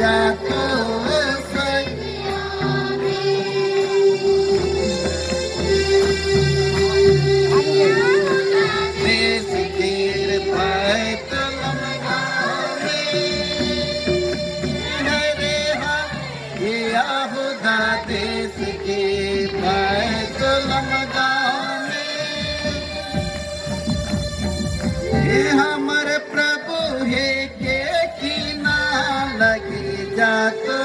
जातो देश गिर पाए तो लमगावे हरे यहूदा देश गिर पाए तो लमगावे ये हमारे प्रभु है के कीना लगी जातो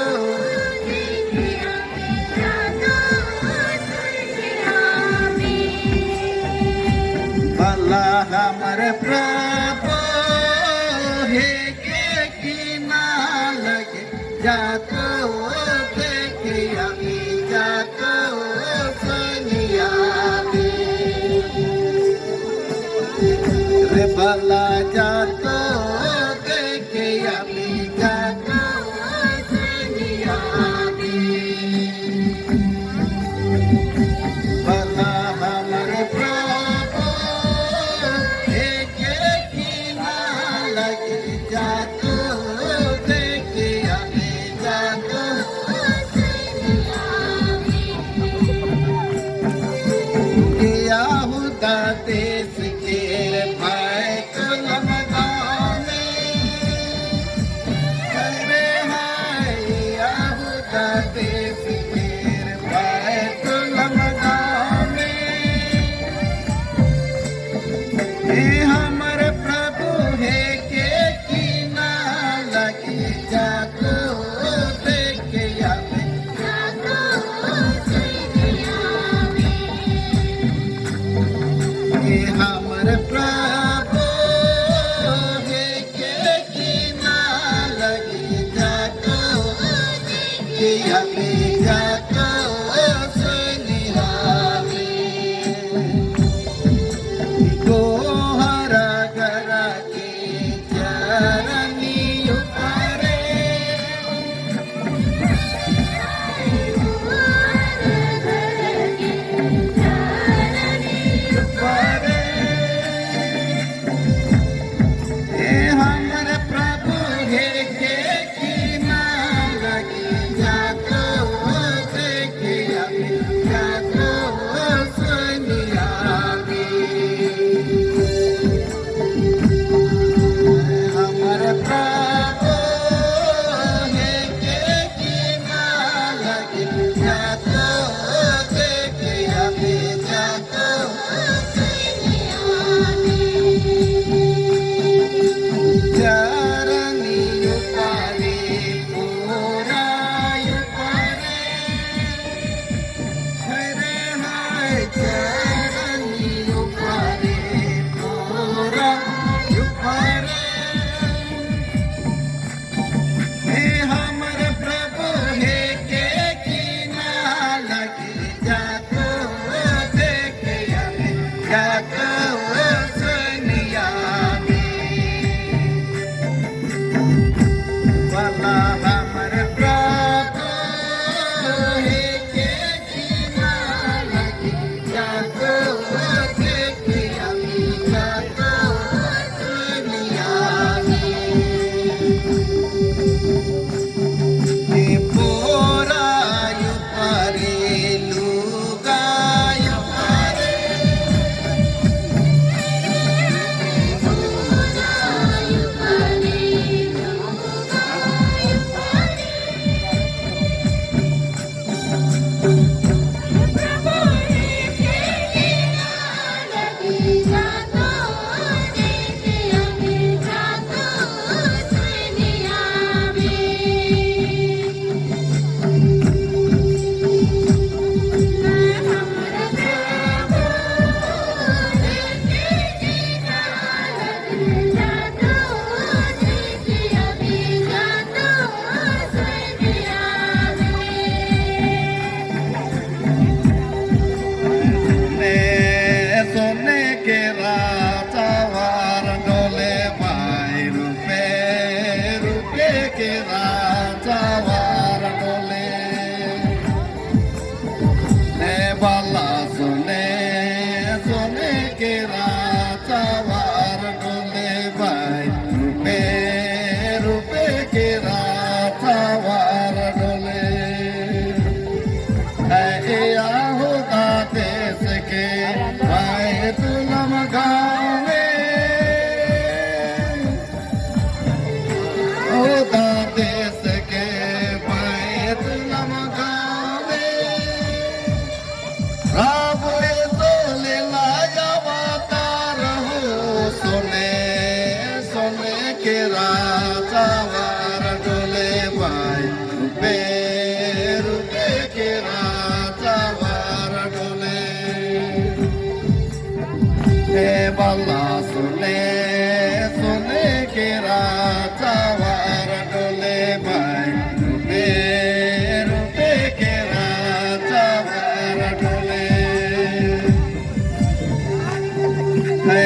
भला हमारे प्रभु है के कीना लगी जातो देखे अभी जातो सनिया रे भला जातो देखे अभी जातो सनिया भला हमारे प्रभु एक कीना लगी जातो देखे अभी जातो यहूदा देश के भाई तो लमगावे हरे हाय यहूदा देश के भाई तो लमगावे ये हमारे प्रभु है के कीना लगी जातो देखे अभी ये हमारे प्रभु है के कीना लगी जातो कि अभी जातो सुनिहावे गोहरा गरा के चरनी उतारे उतारे ये हमारे प्रभु है के कीना लगी जातो देखे अभी जातो सुनियावे हमारे प्रभु है के कीना लगी जातो देखे अभी जातो चरनी उतारे पूरा उतारे हरे हाय चरनी उतारे पूरा उतारे हे हमारे प्रभु है के कीना लगी जातो देखे अभी जातो सुनियावे भला हमारे प्रभु है के कीना लगी जातो देखे अभी जातो सुनियावे ये पूरा उपारे लुगा उपारे सोने के राजा वार डोले भाई रुपए के राजा वार डोले ने वाला सोने के राजा वार डोले भाई रुपए के राजा गावे होता देश के पैत नम गावे रावले सोले लाया वातार हो सोने सोने के राजा वार डोले भाई रूपे रूपे के राजा वार डोले हे बल्ला सुने सुने के राजा वार डोले भाई रूपे रूपे के राजा वार डोले हे